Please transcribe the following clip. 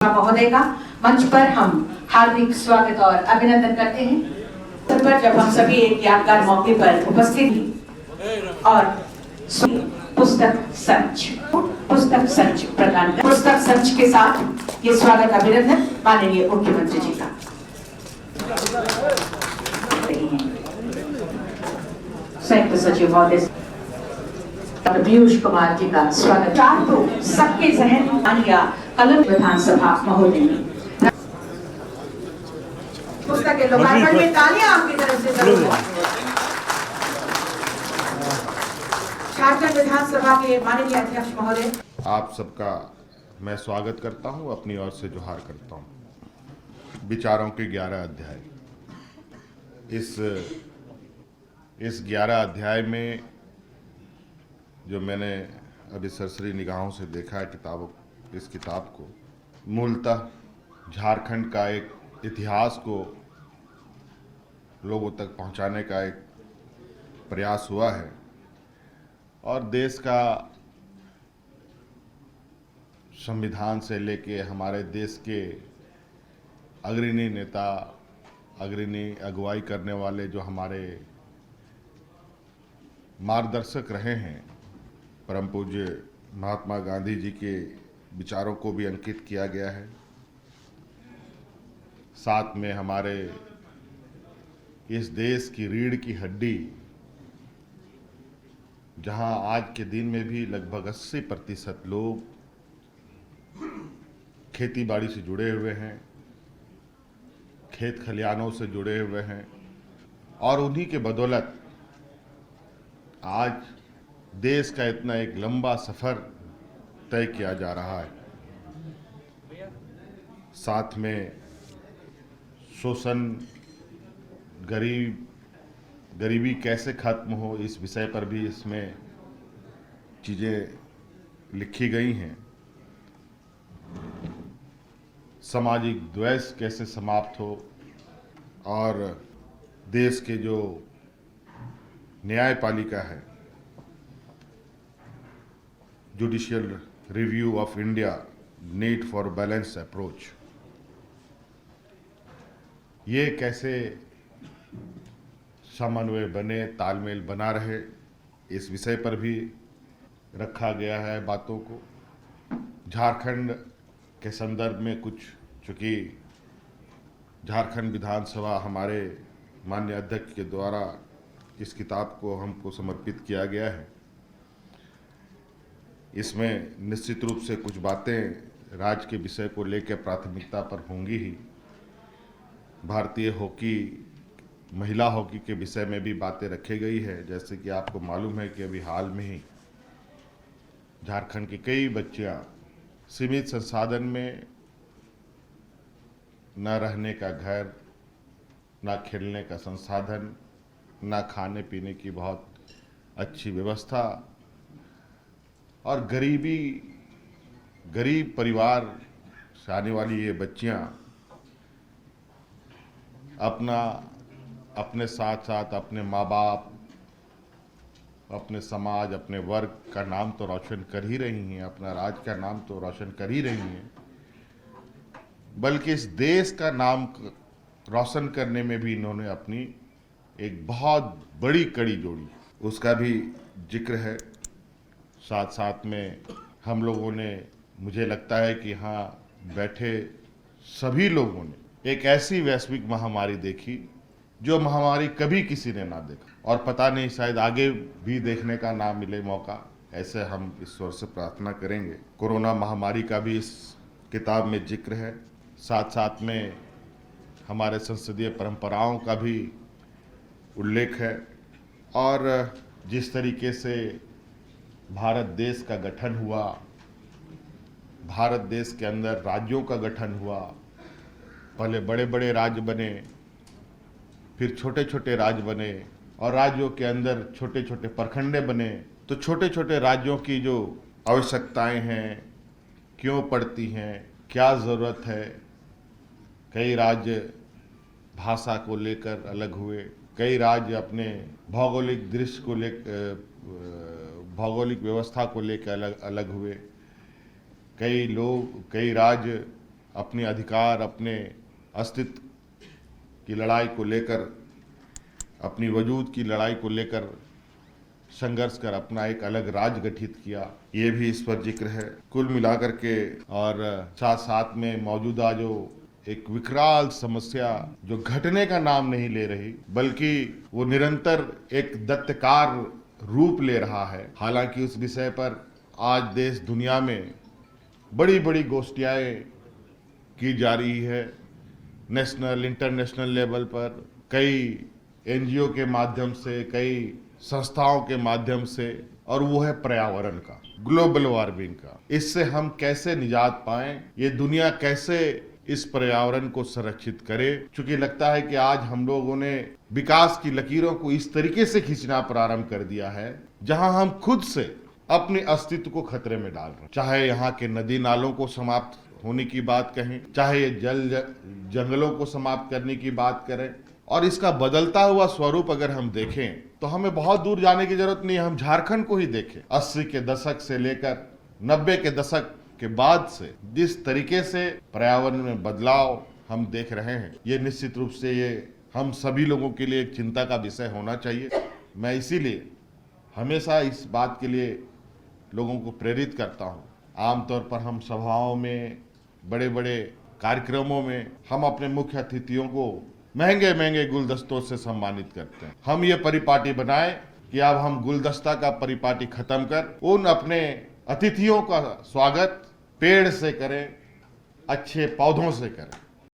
महोदय का मंच पर हम हार्दिक स्वागत और अभिनंदन करते हैं। पर जब हम सभी एक यादगार मौके पर उपस्थित और पुस्तक संच प्रदान कर पुस्तक संच के साथ ये स्वागत अभिनंदन माननीय मुख्यमंत्री जी का संयुक्त सचिव महोदय पीयूष कुमार जी का स्वागत। चार तो सबके जहन आनिया कलम विधानसभा महोदय ने पुस्तक के लोकार्पण में तालियां आपकी तरफ से जरूर हो। झारखंड विधानसभा के माननीय अध्यक्ष महोदय, आप सबका मैं स्वागत करता हूं, अपनी ओर से जोहार करता हूं। विचारों के 11 अध्याय, इस 11 अध्याय में जो मैंने अभी सरसरी निगाहों से देखा है इस किताब को, मूलतः झारखंड का एक इतिहास को लोगों तक पहुंचाने का एक प्रयास हुआ है और देश का संविधान से लेके हमारे देश के अग्रणी नेता, अग्रणी अगुवाई करने वाले जो हमारे मार्गदर्शक रहे हैं, परम पूज्य महात्मा गांधी जी के विचारों को भी अंकित किया गया है। साथ में हमारे इस देश की रीढ़ की हड्डी, जहां आज के दिन में भी लगभग 80% लोग खेती बाड़ी से जुड़े हुए हैं, खेत खलिहानों से जुड़े हुए हैं और उन्हीं के बदौलत आज देश का इतना एक लंबा सफर तय किया जा रहा है। साथ में शोषण, गरीबी कैसे खत्म हो, इस विषय पर भी इसमें चीज़ें लिखी गई हैं। सामाजिक द्वेष कैसे समाप्त हो और देश के जो न्यायपालिका है, judicial review of India, need for balance approach, ये कैसे समन्वय बने, तालमेल बना रहे, इस विषय पर भी रखा गया है बातों को। झारखंड के संदर्भ में कुछ, चूँकि झारखंड विधानसभा हमारे माननीय अध्यक्ष के द्वारा इस किताब को हमको समर्पित किया गया है, इसमें निश्चित रूप से कुछ बातें राज्य के विषय को लेकर प्राथमिकता पर होंगी ही। भारतीय हॉकी, महिला हॉकी के विषय में भी बातें रखी गई है। जैसे कि आपको मालूम है कि अभी हाल में ही झारखंड की कई बच्चियां सीमित संसाधन में, न रहने का घर, न खेलने का संसाधन, न खाने पीने की बहुत अच्छी व्यवस्था और गरीब परिवार से आने वाली ये बच्चियां अपने साथ साथ अपने माँ बाप, अपने समाज, अपने वर्ग का नाम तो रोशन कर ही रही हैं, अपना राज्य का नाम तो रोशन कर ही रही हैं, बल्कि इस देश का नाम रोशन करने में भी इन्होंने अपनी एक बहुत बड़ी कड़ी जोड़ी, उसका भी जिक्र है। साथ साथ में हम लोगों ने, मुझे लगता है कि हाँ बैठे सभी लोगों ने एक ऐसी वैश्विक महामारी देखी जो महामारी कभी किसी ने ना देखा और पता नहीं शायद आगे भी देखने का ना मिले मौका, ऐसे हम ईश्वर से प्रार्थना करेंगे। कोरोना महामारी का भी इस किताब में जिक्र है। साथ साथ में हमारे संसदीय परंपराओं का भी उल्लेख है और जिस तरीके से भारत देश का गठन हुआ, भारत देश के अंदर राज्यों का गठन हुआ, पहले बड़े बड़े राज्य बने, फिर छोटे छोटे राज्य बने और राज्यों के अंदर छोटे छोटे प्रखंडे बने। तो छोटे छोटे राज्यों की जो आवश्यकताएं हैं, क्यों पड़ती हैं, क्या ज़रूरत है, कई राज्य भाषा को लेकर अलग हुए, कई राज्य अपने भौगोलिक दृश्य को लेकर, भौगोलिक व्यवस्था को लेकर अलग अलग हुए, कई राज्य अपने अधिकार, अपने अस्तित्व की लड़ाई को लेकर, अपनी वजूद की लड़ाई को लेकर संघर्ष कर अपना एक अलग राज्य गठित किया, ये भी इस पर जिक्र है। कुल मिलाकर के और साथ साथ में मौजूदा जो एक विकराल समस्या जो घटने का नाम नहीं ले रही, बल्कि वो निरंतर एक दैत्यकार रूप ले रहा है। हालांकि उस विषय पर आज देश दुनिया में बड़ी बड़ी गोष्ठियाँ की जा रही है। नेशनल इंटरनेशनल लेवल पर कई एनजीओ के माध्यम से, कई संस्थाओं के माध्यम से, और वो है पर्यावरण का, ग्लोबल वार्मिंग का। इससे हम कैसे निजात पाएं, ये दुनिया कैसे इस पर्यावरण को संरक्षित करे। चूंकि लगता है कि आज हम लोगों ने विकास की लकीरों को इस तरीके से खींचना प्रारंभ कर दिया है जहां हम खुद से अपने अस्तित्व को खतरे में डाल रहे हैं। चाहे यहाँ के नदी नालों को समाप्त होने की बात कहें, चाहे ये जंगलों को समाप्त करने की बात करें, और इसका बदलता हुआ स्वरूप अगर हम देखें तो हमें बहुत दूर जाने की जरूरत नहीं है। हम झारखंड को ही देखें। 80 के दशक से लेकर 90 के दशक के बाद से जिस तरीके से पर्यावरण में बदलाव हम देख रहे हैं, ये निश्चित रूप से ये हम सभी लोगों के लिए एक चिंता का विषय होना चाहिए। मैं इसीलिए हमेशा इस बात के लिए लोगों को प्रेरित करता हूँ। आमतौर पर हम सभाओं में, बड़े बड़े कार्यक्रमों में हम अपने मुख्य अतिथियों को महंगे महंगे गुलदस्तों से सम्मानित करते हैं। हम ये परिपाटी बनाएं कि अब हम गुलदस्ता का परिपाटी खत्म कर उन अपने अतिथियों का स्वागत पेड़ से करें, अच्छे पौधों से करें।